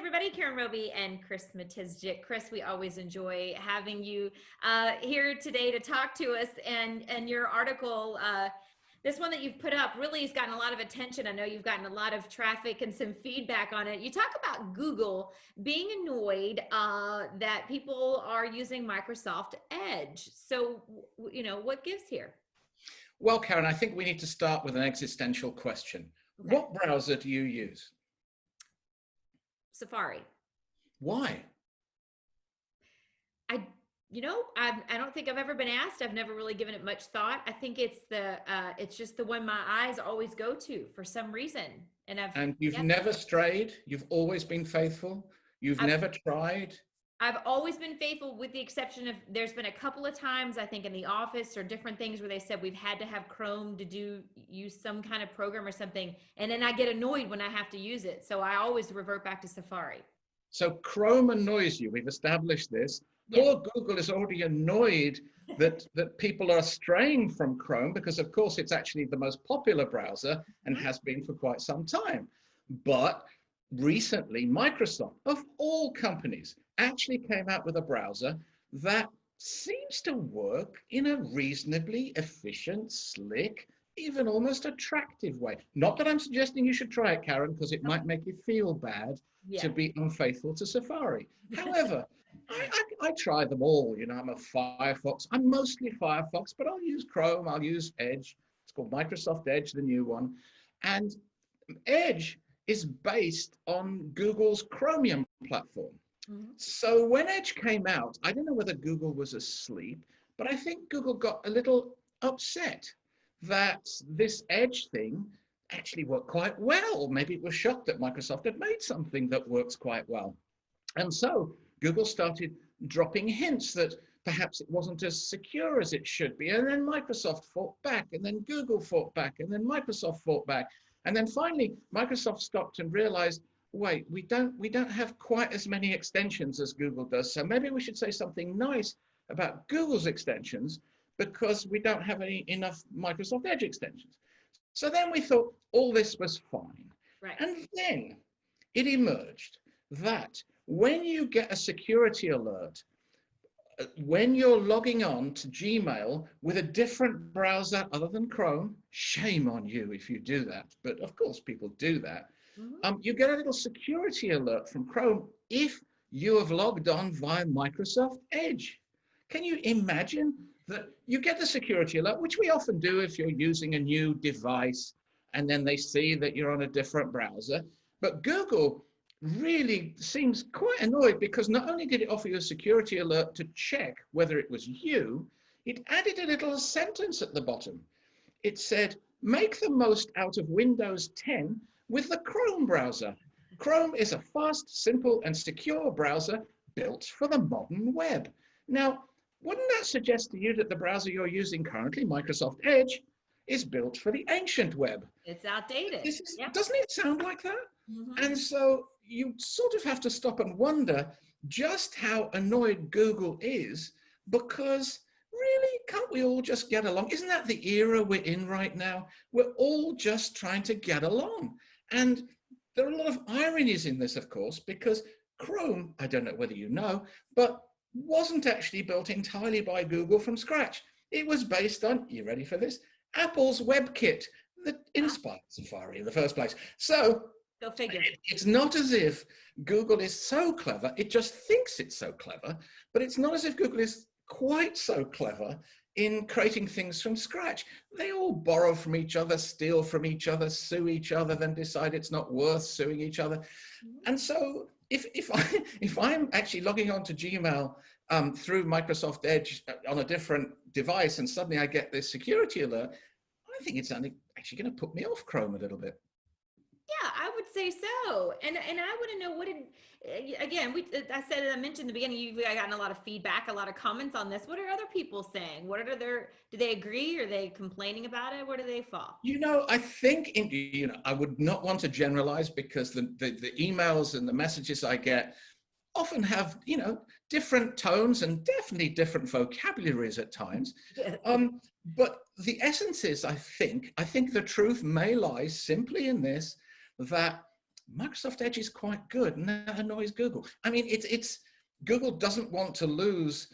everybody. Karen Roby and Chris Matizjik. Chris, we always enjoy having you here today to talk to us. And your article, this one that you've put up, really has gotten a lot of attention. I know you've gotten a lot of traffic and some feedback on it. You talk about Google being annoyed that people are using Microsoft Edge. So, what gives here? Well, Karen, I think we need to start with an existential question. Okay. What browser do you use? Safari. Why? I don't think I've ever been asked. I've never really given it much thought. I think it's just the one my eyes always go to for some reason. And you've never strayed. You've always been faithful. You've never tried. I've always been faithful, with the exception of there's been a couple of times, I think in the office or different things where they said we've had to have Chrome to use some kind of program or something. And then I get annoyed when I have to use it. So I always revert back to Safari. So Chrome annoys you. We've established this. Yes. Poor Google is already annoyed that people are straying from Chrome because, of course, it's actually the most popular browser and has been for quite some time. But recently, Microsoft, of all companies, actually came out with a browser that seems to work in a reasonably efficient, slick, even almost attractive way. Not that I'm suggesting you should try it, Karen, because it might make you feel bad to be unfaithful to Safari. However, I try them all. I'm a Firefox. I'm mostly Firefox, but I'll use Chrome, I'll use Edge. It's called Microsoft Edge, the new one. And Edge is based on Google's Chromium platform. Mm-hmm. So when Edge came out, I don't know whether Google was asleep, but I think Google got a little upset that this Edge thing actually worked quite well. Maybe it was shocked that Microsoft had made something that works quite well. And so Google started dropping hints that perhaps it wasn't as secure as it should be. And then Microsoft fought back, and then Google fought back, and then Microsoft fought back. And then finally, Microsoft stopped and realized, wait, we don't have quite as many extensions as Google does. So maybe we should say something nice about Google's extensions because we don't have enough Microsoft Edge extensions. So then we thought all this was fine. Right. And then it emerged that when you get a security alert, when you're logging on to Gmail with a different browser other than Chrome, shame on you if you do that. But of course, people do that. Mm-hmm. You get a little security alert from Chrome if you have logged on via Microsoft Edge. Can you imagine that you get the security alert, which we often do if you're using a new device and then they see that you're on a different browser. But Google really seems quite annoyed because not only did it offer you a security alert to check whether it was you, it added a little sentence at the bottom. It said, make the most out of Windows 10 with the Chrome browser. Chrome is a fast, simple, and secure browser built for the modern web. Now, wouldn't that suggest to you that the browser you're using currently, Microsoft Edge, is built for the ancient web? It's outdated. Doesn't it sound like that? Mm-hmm. And so you sort of have to stop and wonder just how annoyed Google is, because really, can't we all just get along? Isn't that the era we're in right now? We're all just trying to get along. And there are a lot of ironies in this, of course, because Chrome, I don't know whether you know, but wasn't actually built entirely by Google from scratch. It was based on, you ready for this? Apple's WebKit that inspired Safari in the first place. So go figure. It's not as if Google is so clever. It just thinks it's so clever, but it's not as if Google is quite so clever in creating things from scratch. They all borrow from each other, steal from each other, sue each other, then decide it's not worth suing each other. And so if I'm actually logging on to Gmail through Microsoft Edge on a different device and suddenly I get this security alert, I think it's actually going to put me off Chrome a little bit. Yeah, I would say so. And I want to know I mentioned in the beginning, you've gotten a lot of feedback, a lot of comments on this. What are other people saying? Do they agree? Are they complaining about it? Where do they fall? I think, I would not want to generalize because the emails and the messages I get often have, different tones and definitely different vocabularies at times. But the essence is, I think the truth may lie simply in this, that Microsoft Edge is quite good, and that annoys Google. I mean, it's Google doesn't want to lose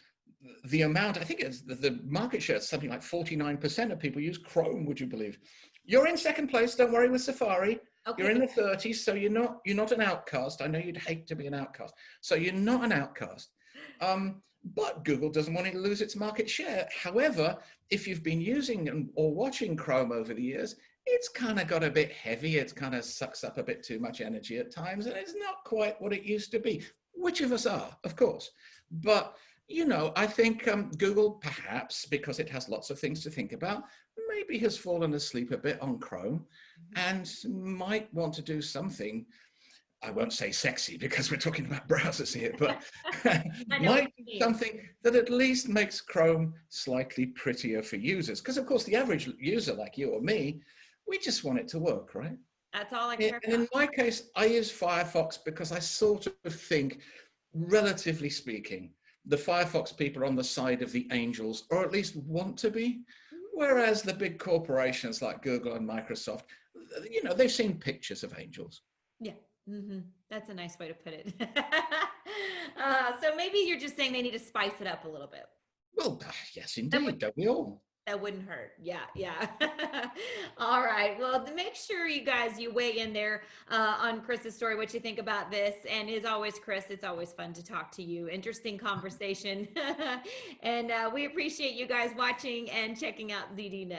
the amount. I think it's the market share is something like 49% of people use Chrome, would you believe? You're in second place, don't worry, with Safari. Okay. You're in the 30s, so you're not an outcast. I know you'd hate to be an outcast. So you're not an outcast. But Google doesn't want it to lose its market share. However, if you've been using or watching Chrome over the years, it's kind of got a bit heavy. It kind of sucks up a bit too much energy at times, and it's not quite what it used to be. Which of us are, of course. But, you know, I think Google, perhaps, because it has lots of things to think about, maybe has fallen asleep a bit on Chrome and might want to do something. I won't say sexy because we're talking about browsers here, but might do something that at least makes Chrome slightly prettier for users. Because of course, the average user like you or me, we just want it to work, right? That's all I care about. And in my case, I use Firefox because I sort of think, relatively speaking, the Firefox people are on the side of the angels, or at least want to be. Whereas the big corporations like Google and Microsoft, you know, they've seen pictures of angels. Yeah. That's a nice way to put it. So maybe you're just saying they need to spice it up a little bit. Well, yes, indeed. Don't we all? That wouldn't hurt. Yeah. All right. Well, to make sure you guys, you weigh in there on Chris's story, what you think about this. And as always, Chris, it's always fun to talk to you. Interesting conversation. And we appreciate you guys watching and checking out ZDNet.